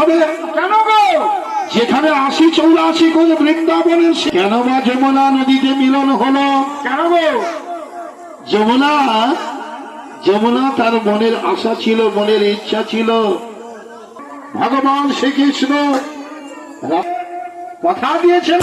হবে? কেন গো? যেখানে ৮০-৮৪ কোটি বৃন্দাবনের কেন বা যমুনা নদীতে মিলন হলো? কেন গো? যমুনা তার মনের আশা ছিল, মনের ইচ্ছা ছিল ভগবান শ্রীকৃষ্ণ কথা দিয়েছেন